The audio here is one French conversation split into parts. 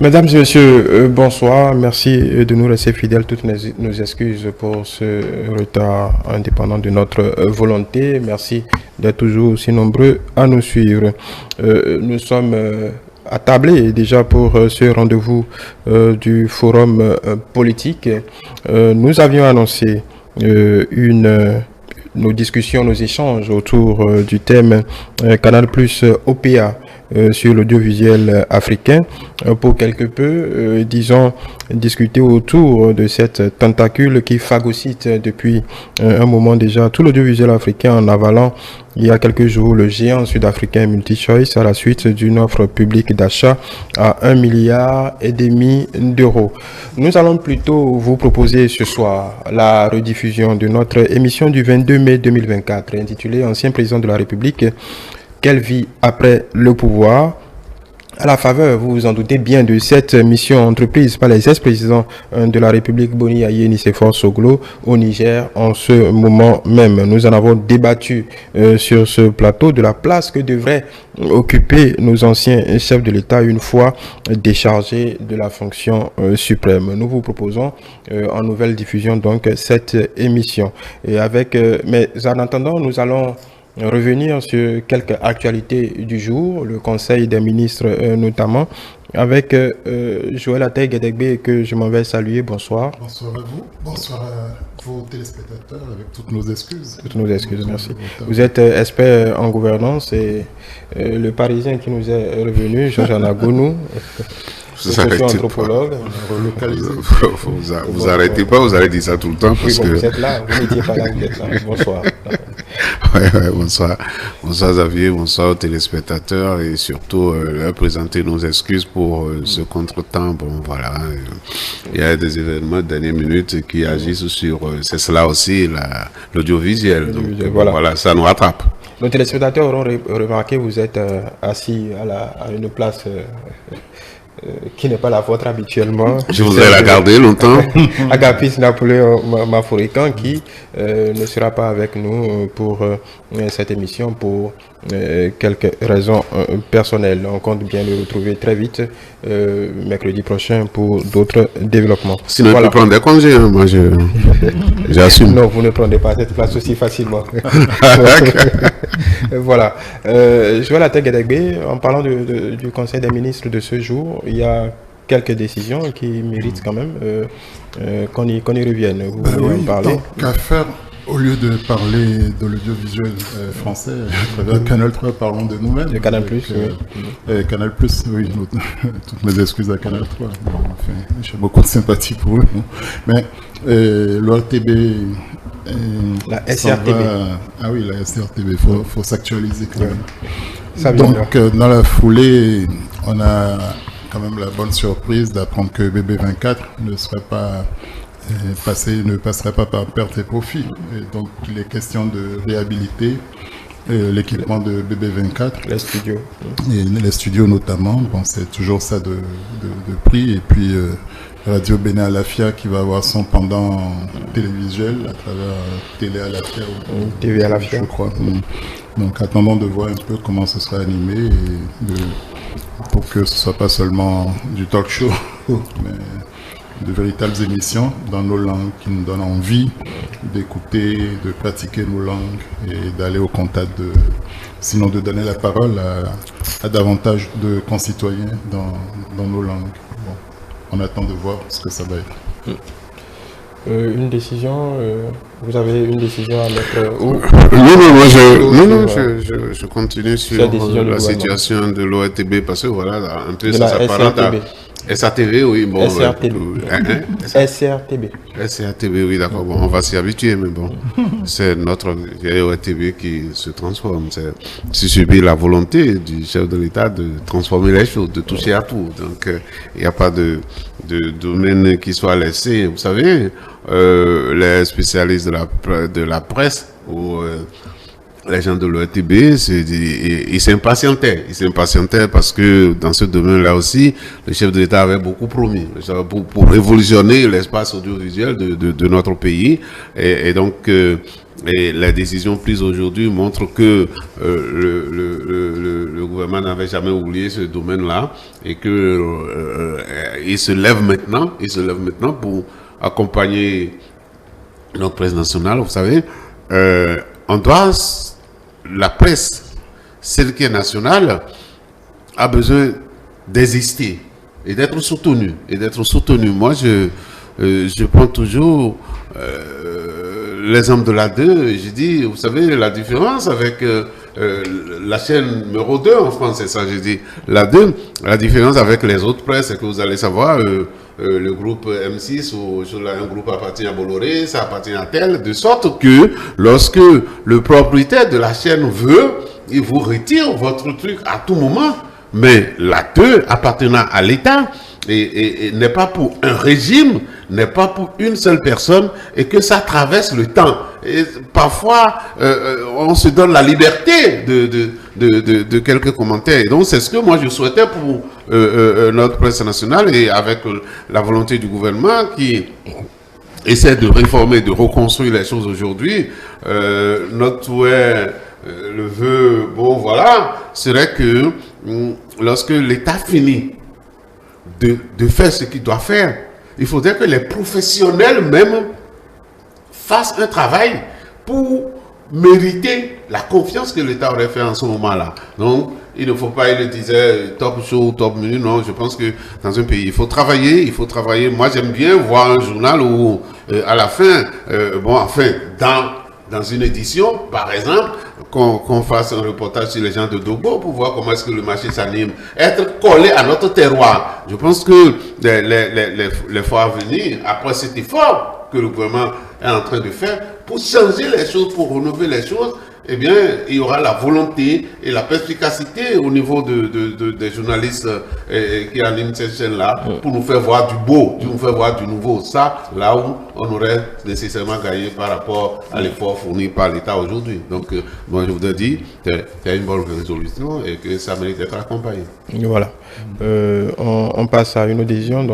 Mesdames et messieurs, bonsoir. Merci de nous laisser fidèles. Toutes nos excuses pour ce retard indépendant de notre volonté. Merci d'être toujours aussi nombreux à nous suivre. Nous sommes attablés déjà pour ce rendez-vous du forum politique. Nous avions annoncé nos discussions, nos échanges autour du thème Canal Plus OPA sur l'audiovisuel africain pour quelque peu, disons, discuter autour de cette tentacule qui phagocyte depuis un moment déjà tout l'audiovisuel africain en avalant il y a quelques jours le géant sud-africain MultiChoice à la suite d'une offre publique d'achat à 1,5 milliard d'euros. Nous allons plutôt vous proposer ce soir la rediffusion de notre émission du 22 mai 2024 intitulée Ancien président de la République, quelle vie après le pouvoir? À la faveur, vous vous en doutez bien, de cette mission entreprise par les ex-présidents de la République, Boni Aye et Nicéphore Soglo, au Niger en ce moment même. Nous en avons débattu sur ce plateau de la place que devraient occuper nos anciens chefs de l'État une fois déchargés de la fonction suprême. Nous vous proposons en nouvelle diffusion donc cette émission. Mais en attendant, nous allons revenir sur quelques actualités du jour, le Conseil des ministres notamment, avec Joël Atay-Guédégbé que je m'en vais saluer. Bonsoir. Bonsoir à vous, bonsoir à vos téléspectateurs, avec toutes nos excuses. Toutes nos excuses, merci. Vous êtes expert en gouvernance et le Parisien qui nous est revenu, Jean-Jean Agounou. Anthropologue. Vous arrêtez pas, vous allez dire ça tout le temps. Parce que vous êtes là, vous n'étiez pas là, vous êtes là. Bonsoir. Bonsoir. Bonsoir Xavier, bonsoir aux téléspectateurs et surtout leur présenter nos excuses pour ce contretemps. Bon, voilà. Il y a des événements de dernière minute qui agissent sur, c'est cela aussi, l'audiovisuel. Donc voilà, ça nous rattrape. Nos téléspectateurs auront remarqué que vous êtes assis à une place qui n'est pas la vôtre habituellement. Je voudrais la garder longtemps. Agapis Napoléon Maforican qui ne sera pas avec nous pour cette émission pour quelques raisons personnelles. On compte bien le retrouver très vite mercredi prochain pour d'autres développements. Sinon, voilà. Tu peux prendre des congés, hein, moi j'assume. Non, vous ne prenez pas cette place aussi facilement. Voilà. Joël Atay-Guédégbé, en parlant du Conseil des ministres de ce jour, il y a quelques décisions qui méritent quand même qu'on y revienne. Vous voulez en parler? Qu'à faire, au lieu de parler de l'audiovisuel français, à travers Canal 3, parlons de nous-mêmes. De Canal Plus, oui. Canal Plus, oui. Toutes mes excuses à Canal 3. Bon, enfin, j'ai beaucoup de sympathie pour eux. Non. Mais l'ORTB... la SRTB. Ah oui, la SRTB, il faut s'actualiser quand même. Ça donc, dans la foulée, on a quand même la bonne surprise d'apprendre que BB24 ne serait pas ne passerait pas par perte et profit. Et donc, il est question de réhabiliter l'équipement de BB24. Les studios. Et les studios notamment. Bon, c'est toujours ça de prix. Et puis, Radio Bénin Alafia qui va avoir son pendant télévisuel à travers Télé Alafia. TV Alafia. Je crois. Donc, attendons de voir un peu comment ce sera animé et pour que ce ne soit pas seulement du talk show, mais de véritables émissions dans nos langues qui nous donnent envie d'écouter, de pratiquer nos langues et d'aller au contact sinon de donner la parole à davantage de concitoyens dans nos langues. Bon, on attend de voir ce que ça va être. Une décision, vous avez une décision à mettre où? Je continue sur la situation de l'ORTB parce que voilà, là, un peu de ça s'apparente à SRTV, oui, bon. SRTB, oui, d'accord, bon, on va s'y habituer, mais bon, c'est notre vieille ORTB qui se transforme. C'est subir la volonté du chef de l'État de transformer les choses, de toucher à tout. Donc, il n'y a pas de domaine qui soit laissé. Vous savez, les spécialistes de la presse ou les gens de l'ORTB, ils s'impatientaient. Ils s'impatientaient parce que dans ce domaine-là aussi, le chef de l'État avait beaucoup promis pour révolutionner l'espace audiovisuel de notre pays. Et donc, Et les décisions prises aujourd'hui montrent que le gouvernement n'avait jamais oublié ce domaine-là et que il se lève maintenant pour accompagner notre presse nationale. Vous savez, la presse, celle qui est nationale, a besoin d'exister et d'être soutenue. Moi, je prends toujours l'exemple de la 2. Je dis, vous savez, la différence avec la chaîne numéro 2 en France, c'est ça, je dis. La 2, la différence avec les autres presses, c'est que vous allez savoir, le groupe M6 ou un groupe appartient à Bolloré, ça appartient à tel, de sorte que lorsque le propriétaire de la chaîne veut, il vous retire votre truc à tout moment. Mais la 2 appartenant à l'État et n'est pas pour un régime, n'est pas pour une seule personne et que ça traverse le temps. Et parfois, on se donne la liberté de quelques commentaires. Et donc, c'est ce que moi je souhaitais pour notre presse nationale et avec la volonté du gouvernement qui essaie de réformer, de reconstruire les choses aujourd'hui. Notre souhait, le vœu, bon voilà, serait que lorsque l'État finit de faire ce qu'il doit faire, il faudrait que les professionnels même fassent un travail pour mériter la confiance que l'État aurait fait en ce moment-là. Donc, il ne faut pas, il le disait, top show, top menu, non, je pense que dans un pays, il faut travailler. Moi, j'aime bien voir un journal où, à la fin, dans une édition, par exemple, qu'on fasse un reportage sur les gens de Dogbo pour voir comment est-ce que le marché s'anime. Être collé à notre terroir. Je pense que les fois à venir, après cet effort que le gouvernement est en train de faire, pour changer les choses, pour renouveler les choses, eh bien, il y aura la volonté et la perspicacité au niveau des journalistes qui animent cette chaîne-là pour nous faire voir du beau, pour nous faire voir du nouveau. Ça, là où on aurait nécessairement gagné par rapport à l'effort fourni par l'État aujourd'hui. Donc, moi, je voudrais dire que c'est une bonne résolution et que ça mérite d'être accompagné. Voilà. On passe à une autre décision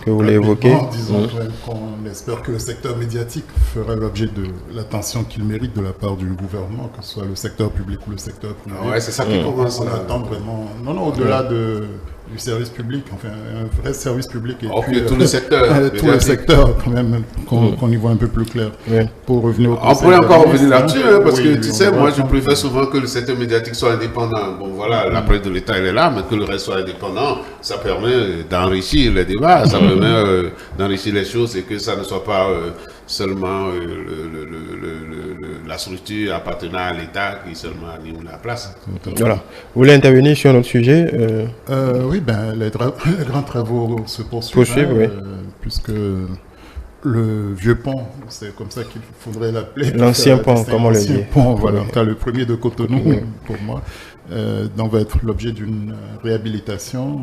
que vous voulez évoquer. Disons qu'on espère que le secteur médiatique fera l'objet de l'attention qu'il mérite de la part du gouvernement, que ce soit le secteur public ou le secteur privé. Ouais, c'est ça qui commence. On attend vraiment, au-delà du service public, enfin un vrai service public et puis tout le secteur. Tout le secteur quand même, qu'on y voit un peu plus clair. Pour revenir au on pourrait encore revenir là-dessus, parce que tu sais, moi je préfère souvent que le secteur médiatique soit indépendant. Bon voilà, la presse de l'État elle est là, mais que le reste soit indépendant, ça permet d'enrichir les débats, ça permet d'enrichir les choses et que ça ne soit pas seulement la structure appartenant à l'État qui seulement anime la place. Voilà. Vous voulez intervenir sur notre sujet Oui, les grands travaux se poursuivent, puisque le vieux pont, c'est comme ça qu'il faudrait l'appeler. L'ancien pont, comme on le dit. Voilà, le premier de Cotonou, pour moi, va être l'objet d'une réhabilitation,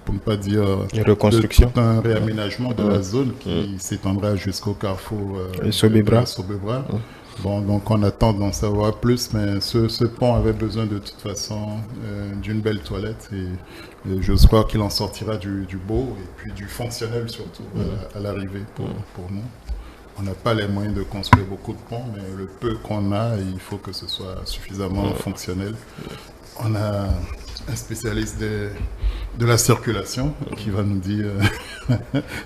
pour ne pas dire reconstruction. Tout un réaménagement de la zone qui s'étendra jusqu'au carrefour Sobebra. Bon, donc on attend d'en savoir plus, mais ce pont avait besoin de toute façon d'une belle toilette et j'ose croire qu'il en sortira du beau et puis du fonctionnel surtout à l'arrivée pour nous. On n'a pas les moyens de construire beaucoup de ponts, mais le peu qu'on a, il faut que ce soit suffisamment fonctionnel. On a un spécialiste de la circulation qui va nous dire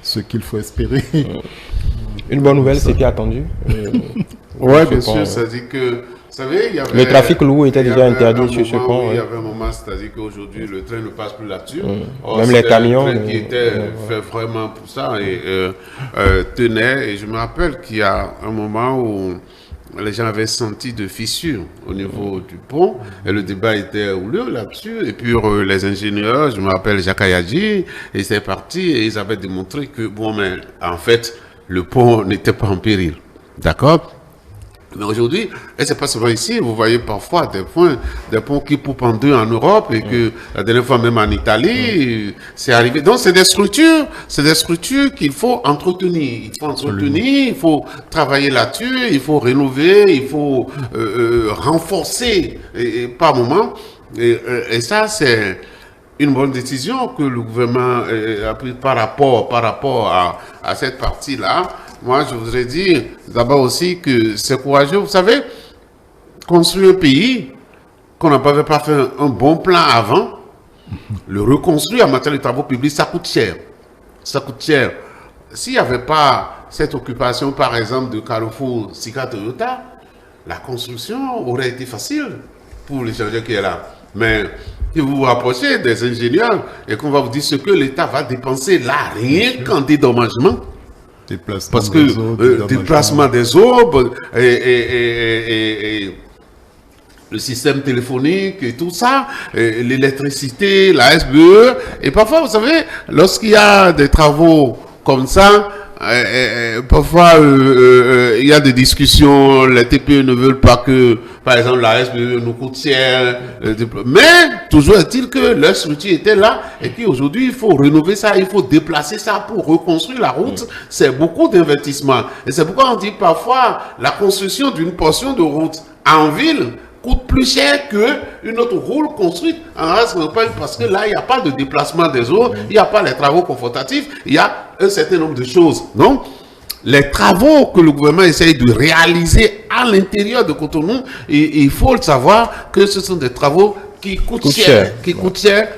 ce qu'il faut espérer. Une bonne nouvelle, c'était attendu. Oui, bien sûr, c'est-à-dire que, vous savez, il y avait... Le trafic lourd était déjà interdit sur ce pont. Il y avait un moment, c'est-à-dire qu'aujourd'hui, le train ne passe plus là-dessus. Même les camions. Un train qui était fait vraiment pour ça et tenait. Et je me rappelle qu'il y a un moment où les gens avaient senti de fissures au niveau du pont et le débat était houleux là-dessus. Et puis les ingénieurs, je me rappelle Jacques Ayadji, ils étaient partis et ils avaient démontré que, bon, mais en fait, le pont n'était pas en péril. D'accord? Mais aujourd'hui, et c'est pas seulement ici, vous voyez parfois des ponts qui poupent en deux en Europe et que la dernière fois même en Italie, c'est arrivé. Donc c'est des structures qu'il faut entretenir. Il faut travailler là-dessus, il faut rénover, il faut renforcer et par moment. Et ça, c'est une bonne décision que le gouvernement a prise par rapport à cette partie-là. moi, je voudrais dire d'abord aussi que c'est courageux. Vous savez, construire un pays qu'on n'avait pas fait un bon plan avant, le reconstruire en matière de travaux publics, ça coûte cher. Ça coûte cher. S'il n'y avait pas cette occupation, par exemple, de Carrefour Sika Toyota, la construction aurait été facile pour les ingénieurs qui sont là. Mais si vous vous rapprochez des ingénieurs et qu'on va vous dire ce que l'État va dépenser là, rien qu'en dédommagement, parce que déplacement des eaux et le système téléphonique et tout ça, l'électricité, la SBE, et parfois, vous savez, lorsqu'il y a des travaux comme ça, parfois il y a des discussions, les TPE ne veulent pas que, par exemple, la SBE nous coûte cher, mais toujours est-il que leur structure était là et qu'aujourd'hui il faut rénover ça, il faut déplacer ça pour reconstruire la route. C'est beaucoup d'investissement. Et c'est pourquoi on dit parfois la construction d'une portion de route en ville coûte plus cher qu'une autre route construite en race campagne, parce que là, il n'y a pas de déplacement des eaux, il n'y a pas les travaux confortatifs, il y a un certain nombre de choses. Donc, les travaux que le gouvernement essaye de réaliser à l'intérieur de Cotonou, il faut le savoir que ce sont des travaux qui coûtent cher,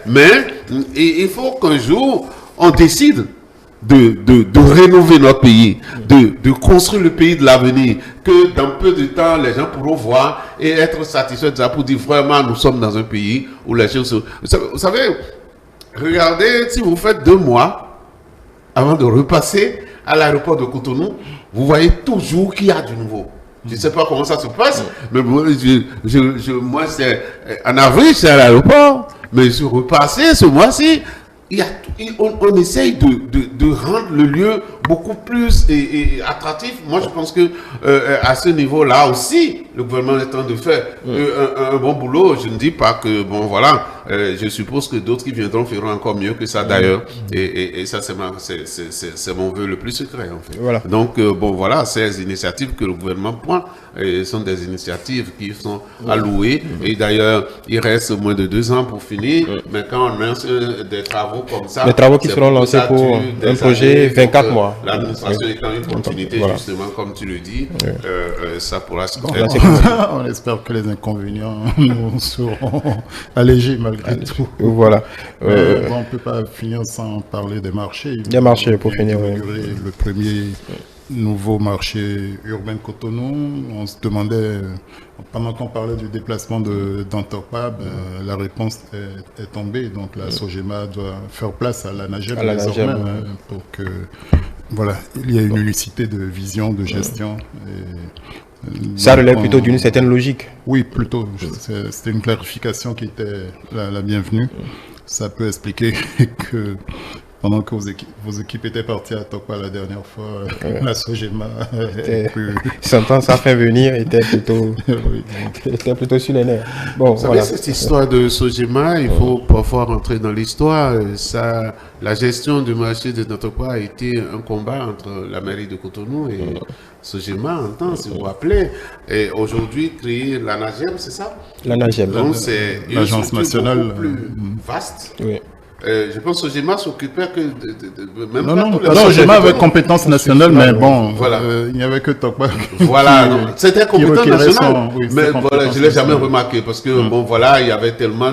mais il faut qu'un jour, on décide de rénover notre pays, de construire le pays de l'avenir, que dans peu de temps, les gens pourront voir et être satisfaits de ça pour dire vraiment, nous sommes dans un pays où les choses se... Vous savez, regardez, si vous faites 2 mois avant de repasser à l'aéroport de Cotonou, vous voyez toujours qu'il y a du nouveau. Je ne sais pas comment ça se passe, mais moi, c'est en avril, c'est à l'aéroport, mais je suis repassé ce mois-ci. On essaye de rendre le lieu beaucoup plus attractif. Moi, je pense que à ce niveau-là aussi, le gouvernement est en train de faire un bon boulot. Je ne dis pas que, bon, voilà, je suppose que d'autres qui viendront feront encore mieux que ça d'ailleurs. Et ça, c'est mon vœu le plus secret, en fait. Voilà. Donc, bon, voilà, ces initiatives que le gouvernement prend sont des initiatives qui sont allouées. Et d'ailleurs, il reste moins de 2 ans pour finir. Mais quand on lance des travaux comme ça, les travaux qui seront lancés pour un projet 24 mois. L'administration étant une continuité, voilà. Justement, comme tu le dis, ça pourra se faire. On espère que les inconvénients nous seront allégés malgré tout. Voilà. On ne peut pas finir sans parler des marchés. Des marchés, pour finir. Le premier nouveau marché urbain de Cotonou, on se demandait, pendant qu'on parlait du déplacement d'Antokpab, la réponse est tombée. Donc la SOGEMA doit faire place à la NAGEM désormais, pour que, voilà, il y ait une unicité de vision, de gestion. Ça relève plutôt d'une certaine logique. Oui, plutôt. C'était une clarification qui était la bienvenue. Ça peut expliquer que pendant que vos équipes étaient parties à Tokwa la dernière fois, la SOGEMA sentant ça fait venir était plutôt, était plutôt sur les nerfs. Bon, vous savez, cette histoire de SOGEMA, il faut parfois rentrer dans l'histoire. La gestion du marché de Tokwa a été un combat entre la mairie de Cotonou et SOGEMA en temps, si vous vous rappelez. Et aujourd'hui, créer la NAGEM, c'est ça? La NAGEM. Donc, c'est une l'agence nationale beaucoup plus vaste. Oui. Je pense que SOGEMA s'occupait que même non, SOGEMA avait compétence nationale, mais bon, voilà. Il n'y avait que Tokwa. Voilà, c'était compétence nationale. Mais voilà, je ne l'ai jamais remarqué parce que, bon, voilà, il y avait tellement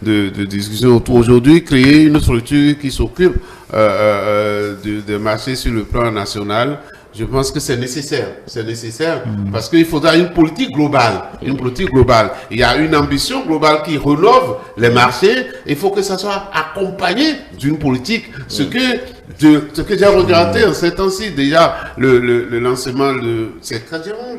de discussions autour. Aujourd'hui, créer une structure qui s'occupe des marchés sur le plan national, je pense que c'est nécessaire. C'est nécessaire parce qu'il faudra une politique globale. Une politique globale. Il y a une ambition globale qui rénove les marchés. Il faut que ça soit accompagné d'une politique. Ce que j'ai regardé en ces temps-ci, déjà, le lancement de... C'est Kadiaron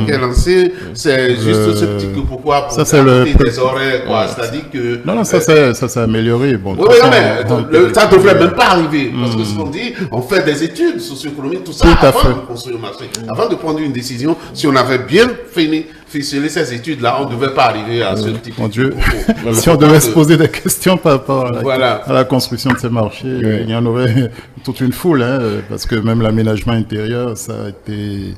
qui est lancé. C'est juste ce petit coup pourquoi pour des horaires, quoi. C'est-à-dire que... Non, ça s'est amélioré. Bon, oui, mais ça ne devrait même pas arriver. Parce que ce qu'on dit, on fait des études socio-économiques, tout ça, avant de construire le marché. Avant de prendre une décision, si on avait bien ficelé ces études-là, on ne devait pas arriver à ce type de... Mon Dieu, si on devait se poser des questions par rapport à la construction de ces marchés, il y en aurait toute une foule, parce que même l'aménagement intérieur, ça a été...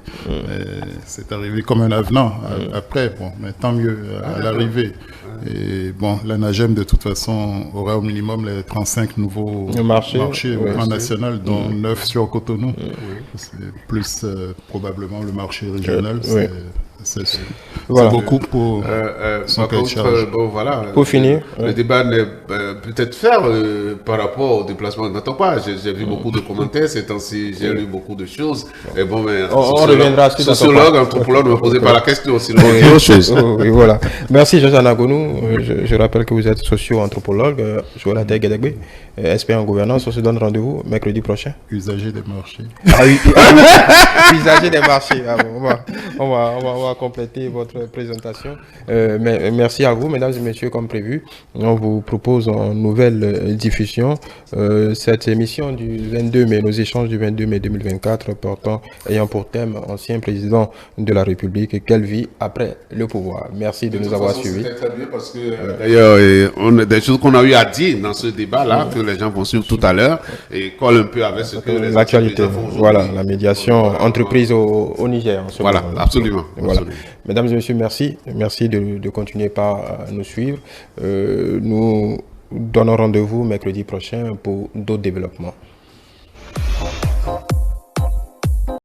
c'est arrivé comme un avenant après, bon, mais tant mieux à l'arrivée. Et bon, l'ANAGEM, de toute façon, aura au minimum les 35 nouveaux marchés au plan national, dont 9 sur Cotonou. C'est plus probablement le marché régional. C'est voilà. beaucoup pour son cahier de charge. Bon, voilà, pour finir, le débat n'est peut-être faire par rapport au déplacement de notre part. J'ai vu beaucoup de commentaires ces temps-ci, j'ai lu beaucoup de choses. Et bon, mais on reviendra sur sociologue, anthropologue, ne me posez pas la question, sinon oui, voilà. Merci Jean-Jean Agonou. Je rappelle que vous êtes socio-anthropologue, Joël Guédégbé, expert en gouvernance. On se donne rendez-vous mercredi prochain. Usager des marchés. Ah oui, usager des marchés. Ah bon, on va compléter votre présentation. Mais merci à vous, mesdames et messieurs, comme prévu. On vous propose en nouvelle diffusion cette émission du 22 mai, nos échanges du 22 mai 2024 ayant pour thème ancien président de la République, quelle vie après le pouvoir. Merci de nous avoir suivis. C'était très bien parce que d'ailleurs, on a des choses qu'on a eu à dire dans ce débat-là que les gens vont suivre tout à l'heure et colle un peu avec ce que les l'actualité. Voilà, la médiation entreprise au Niger. Voilà, moment. absolument. Voilà. Mesdames et messieurs, merci. Merci de continuer par nous suivre. Nous donnons rendez-vous mercredi prochain pour d'autres développements.